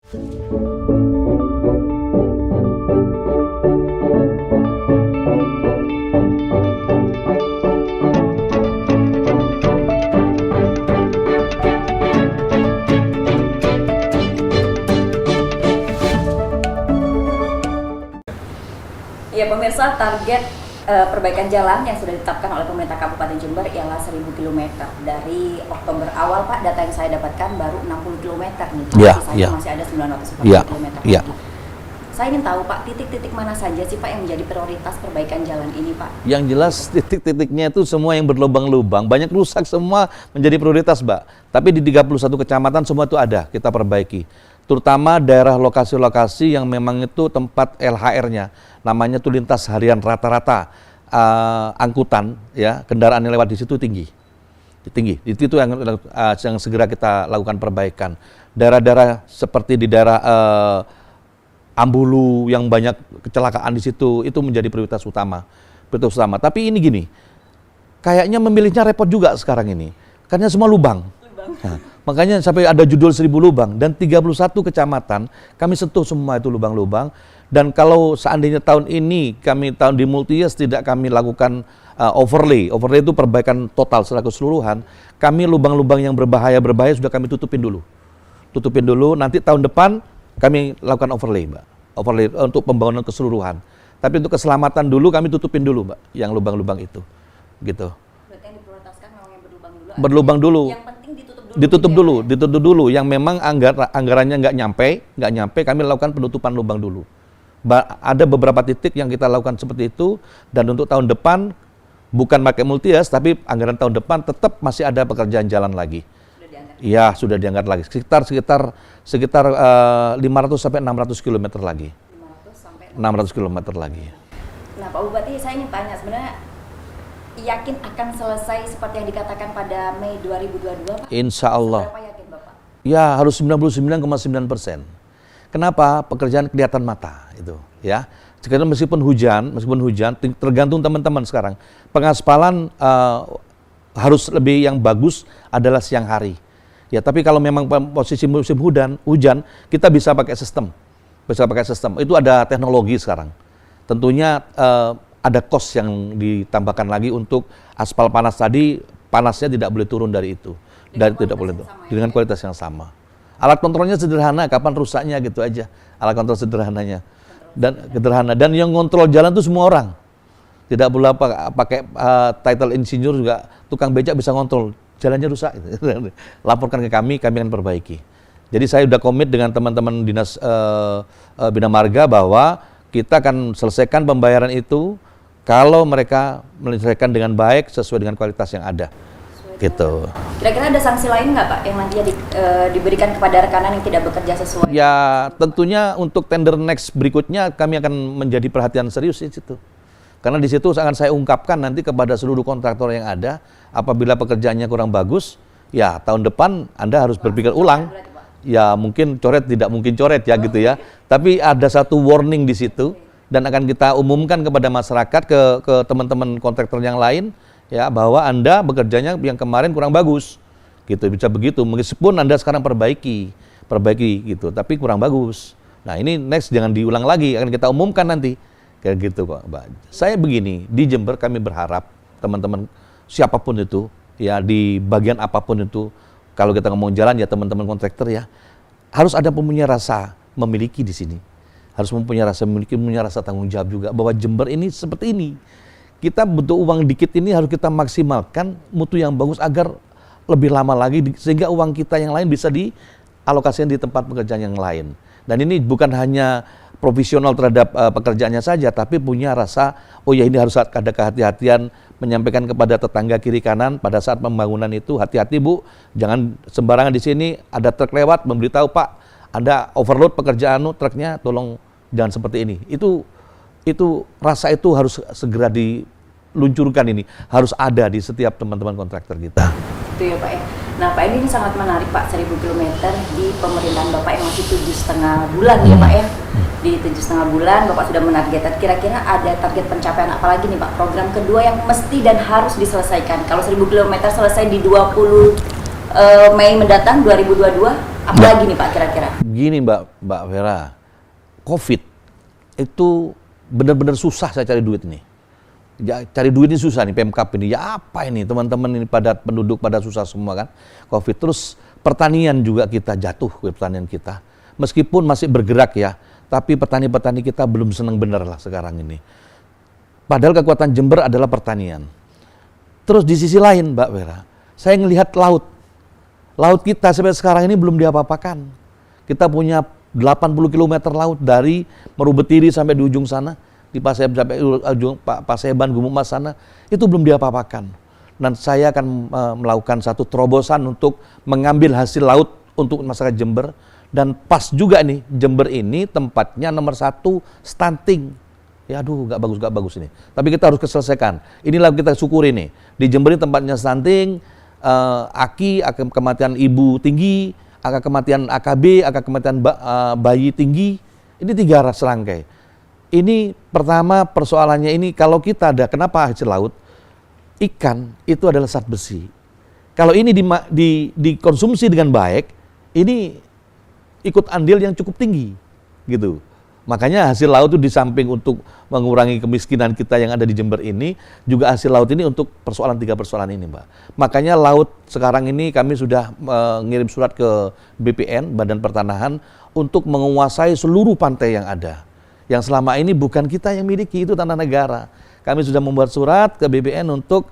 Ya pemirsa, target perbaikan jalan yang sudah ditetapkan oleh pemerintah Kabupaten Jember ialah 1.000 km. Dari Oktober awal Pak, data yang saya dapatkan baru 60 km nih. Sisanya masih ada 940 km lagi. Saya ingin tahu Pak, titik-titik mana saja sih Pak yang menjadi prioritas perbaikan jalan ini Pak? Yang jelas titik-titiknya itu semua yang berlubang-lubang, banyak rusak semua menjadi prioritas Mbak. Tapi di 31 kecamatan semua itu ada, kita perbaiki. Terutama daerah lokasi-lokasi yang memang itu tempat LHR-nya, namanya tuh lintas harian rata-rata angkutan, ya kendaraan yang lewat di situ tinggi. Itu yang segera kita lakukan perbaikan. Daerah-daerah seperti di daerah Ambulu yang banyak kecelakaan di situ, itu menjadi prioritas utama. Tapi ini gini, kayaknya memilihnya repot juga sekarang ini, karena semua lubang. Nah, makanya sampai ada judul 1.000 lubang dan 31 kecamatan kami sentuh semua itu lubang-lubang. Dan kalau seandainya tahun ini tahun di Multi-Years tidak kami lakukan overlay itu perbaikan total secara keseluruhan, kami lubang-lubang yang berbahaya sudah kami tutupin dulu. Nanti tahun depan kami lakukan overlay untuk pembangunan keseluruhan. Tapi untuk keselamatan dulu kami tutupin dulu Mbak, yang lubang-lubang itu, gitu. Berarti yang diprioritaskan memang yang berlubang dulu. Yang penting ditutup dulu. Yang memang anggarannya nggak nyampe, kami lakukan penutupan lubang dulu. Ada beberapa titik yang kita lakukan seperti itu, dan untuk tahun depan bukan pakai Multi-Years, tapi anggaran tahun depan tetap masih ada pekerjaan jalan lagi. Iya, sudah diangkat lagi. Sekitar 500 sampai 600 km lagi. 600 km lagi. Nah, Pak Bupati, saya ingin tanya, sebenarnya yakin akan selesai seperti yang dikatakan pada Mei 2022, Pak? Insya Allah. Berapa yakin, Bapak? Ya, harus 99,9%. Kenapa? Pekerjaan kelihatan mata itu, ya. Sekarang meskipun hujan, tergantung teman-teman sekarang. Pengaspalan harus lebih yang bagus adalah siang hari. Ya, tapi kalau memang posisi musim hujan, kita bisa pakai sistem. Itu ada teknologi sekarang. Tentunya ada cost yang ditambahkan lagi untuk aspal panas tadi, panasnya tidak boleh turun dari itu. Dan tidak boleh dengan kualitas yang sama. Alat kontrolnya sederhana, kapan rusaknya gitu aja. Alat kontrol sederhananya. Dan yang kontrol jalan itu semua orang. Tidak boleh pakai title engineer juga, tukang becak bisa kontrol. Jalannya rusak. Laporkan ke kami akan perbaiki. Jadi saya sudah komit dengan teman-teman Dinas Bina Marga bahwa kita akan selesaikan pembayaran itu kalau mereka menyelesaikan dengan baik sesuai dengan kualitas yang ada. Gitu. Kira-kira ada sanksi lain nggak Pak yang nantinya diberikan kepada rekanan yang tidak bekerja sesuai? Ya tentunya untuk tender next berikutnya kami akan menjadi perhatian serius di situ. Karena di situ akan saya ungkapkan nanti kepada seluruh kontraktor yang ada, apabila pekerjaannya kurang bagus, ya tahun depan Anda harus berpikir ulang. Ya mungkin tidak mungkin coret ya gitu ya. Tapi ada satu warning di situ dan akan kita umumkan kepada masyarakat, ke teman-teman kontraktor yang lain. Ya, bahwa Anda bekerjanya yang kemarin kurang bagus, gitu, bisa begitu. Meskipun Anda sekarang perbaiki gitu, tapi kurang bagus. Nah ini next jangan diulang lagi, akan kita umumkan nanti, kayak gitu kok, Mbak. Saya begini, di Jember kami berharap teman-teman siapapun itu, ya di bagian apapun itu, kalau kita ngomong jalan ya teman-teman kontraktor ya, harus ada punya rasa memiliki di sini, harus punya rasa tanggung jawab juga bahwa Jember ini seperti ini. Kita butuh uang dikit ini harus kita maksimalkan mutu yang bagus agar lebih lama lagi sehingga uang kita yang lain bisa dialokasikan di tempat pekerjaan yang lain. Dan ini bukan hanya profesional terhadap pekerjaannya saja, tapi punya rasa, oh ya ini harus ada kehati-hatian menyampaikan kepada tetangga kiri kanan pada saat pembangunan itu, hati-hati Bu, jangan sembarangan di sini ada truk lewat memberitahu Pak, Anda overload pekerjaan truknya, tolong jangan seperti ini. Itu rasa itu harus segera diluncurkan, ini harus ada di setiap teman-teman kontraktor kita. Itu ya Pak ya. Nah Pak, ini sangat menarik Pak, 1.000 km di pemerintahan Bapak yang masih 7,5 bulan ya Pak ya. Di 7,5 bulan Bapak sudah menargetkan, kira-kira ada target pencapaian apa lagi nih Pak? Program kedua yang mesti dan harus diselesaikan. Kalau 1.000 km selesai di 20 Mei mendatang 2022, Apalagi nih Pak kira-kira? Gini Mbak Vera, COVID itu benar-benar susah saya cari duit nih. Ya, cari duit ini susah nih Pemkab ini. Ya apa ini teman-teman ini pada penduduk pada susah semua kan COVID. Terus pertanian juga kita jatuh ke pertanian kita. Meskipun masih bergerak ya, tapi petani-petani kita belum senang bener lah sekarang ini. Padahal kekuatan Jember adalah pertanian. Terus di sisi lain Mbak Vera, saya ngelihat laut. Laut kita sampai sekarang ini belum diapa-apakan. Kita punya 80 km laut dari Marubetiri sampai di ujung sana. Di Paseban, Gumuk Mas sana, itu belum diapa-apakan. Dan saya akan melakukan satu terobosan untuk mengambil hasil laut untuk masyarakat Jember. Dan pas juga nih, Jember ini tempatnya nomor 1 stunting. Ya aduh, gak bagus ini. Tapi kita harus selesaikan. Inilah kita syukuri nih. Di Jember ini tempatnya stunting, angka kematian ibu tinggi, angka kematian AKB, angka kematian bayi tinggi. Ini 3 serangkai. Ini pertama persoalannya ini kalau kita ada, kenapa hasil laut? Ikan itu adalah zat besi. Kalau ini dikonsumsi dengan baik, ini ikut andil yang cukup tinggi, gitu. Makanya hasil laut itu di samping untuk mengurangi kemiskinan kita yang ada di Jember ini, juga hasil laut ini untuk 3 persoalan ini, Mbak. Makanya laut sekarang ini kami sudah mengirim surat ke BPN, Badan Pertanahan, untuk menguasai seluruh pantai yang ada. Yang selama ini bukan kita yang miliki, itu tanah negara. Kami sudah membuat surat ke BPN untuk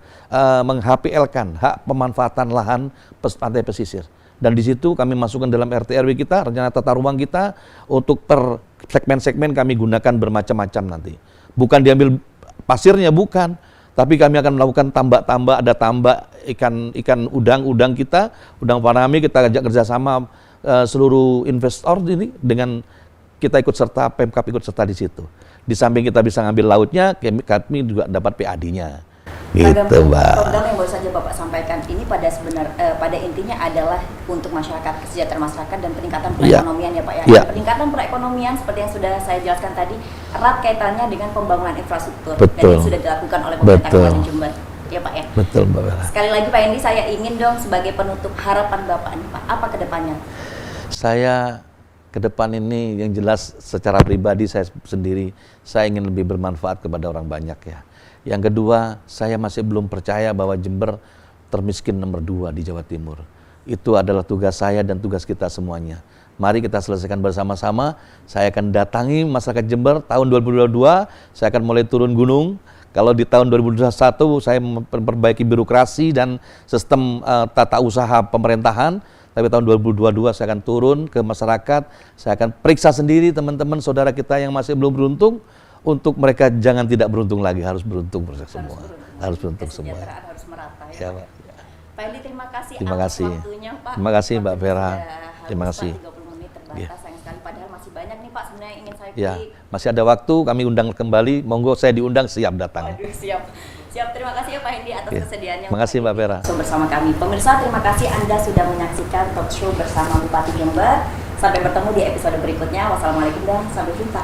meng-HPL-kan hak pemanfaatan lahan pantai pesisir. Dan di situ kami masukkan dalam RT/RW kita, rencana tata ruang kita, untuk per segmen-segmen kami gunakan bermacam-macam nanti. Bukan diambil pasirnya, bukan. Tapi kami akan melakukan tambak-tambak, ada tambak ikan udang kita, udang faname, kita ajak kerjasama seluruh investor ini dengan kita ikut serta, Pemkab ikut serta di situ. Di samping kita bisa ngambil lautnya, kami juga dapat PAD-nya. Gitu, Mbak. Program yang baru saja Bapak sampaikan ini pada intinya adalah untuk masyarakat, kesejahteraan masyarakat dan peningkatan perekonomian ya Pak ya. Ya. Peningkatan perekonomian seperti yang sudah saya jelaskan tadi erat kaitannya dengan pembangunan infrastruktur. Betul. Dan ini sudah dilakukan oleh pemerintah Betul. Kabupaten Jember. Ya Pak ya. Betul, Mbak Vera. Sekali lagi Pak Hendy, saya ingin dong sebagai penutup harapan Bapak nih Pak, apa ke depannya? Saya ke depan ini yang jelas secara pribadi saya sendiri, saya ingin lebih bermanfaat kepada orang banyak ya. Yang kedua, saya masih belum percaya bahwa Jember termiskin nomor 2 di Jawa Timur. Itu adalah tugas saya dan tugas kita semuanya. Mari kita selesaikan bersama-sama. Saya akan datangi masyarakat Jember tahun 2022, saya akan mulai turun gunung. Kalau di tahun 2021 saya memperbaiki birokrasi dan sistem tata usaha pemerintahan. Tapi tahun 2022 saya akan turun ke masyarakat, saya akan periksa sendiri teman-teman saudara kita yang masih belum beruntung, untuk mereka jangan tidak beruntung lagi, harus beruntung semua. Harus beruntung semua. Kesejahteraan harus merata ya. Ya, Pak. Pak Hendy, terima kasih Terima atas kasih. waktunya Pak. Terima kasih Mbak Vera. Terima Harus kasih. 30 menit terbatas, Ya. sayang sekali padahal masih banyak nih Pak sebenarnya yang ingin saya Ya, pilih. masih ada waktu, kami undang kembali, monggo saya diundang, siap datang. Waduh, siap. Siap, terima kasih ya Pak Hendy atas Ya. kesediaannya. Terima kasih Mbak Vera. So, bersama kami. Pemirsa, terima kasih Anda sudah menyaksikan talk show bersama Bupati Jember. Sampai bertemu di episode berikutnya. Wassalamualaikum dan sampai jumpa.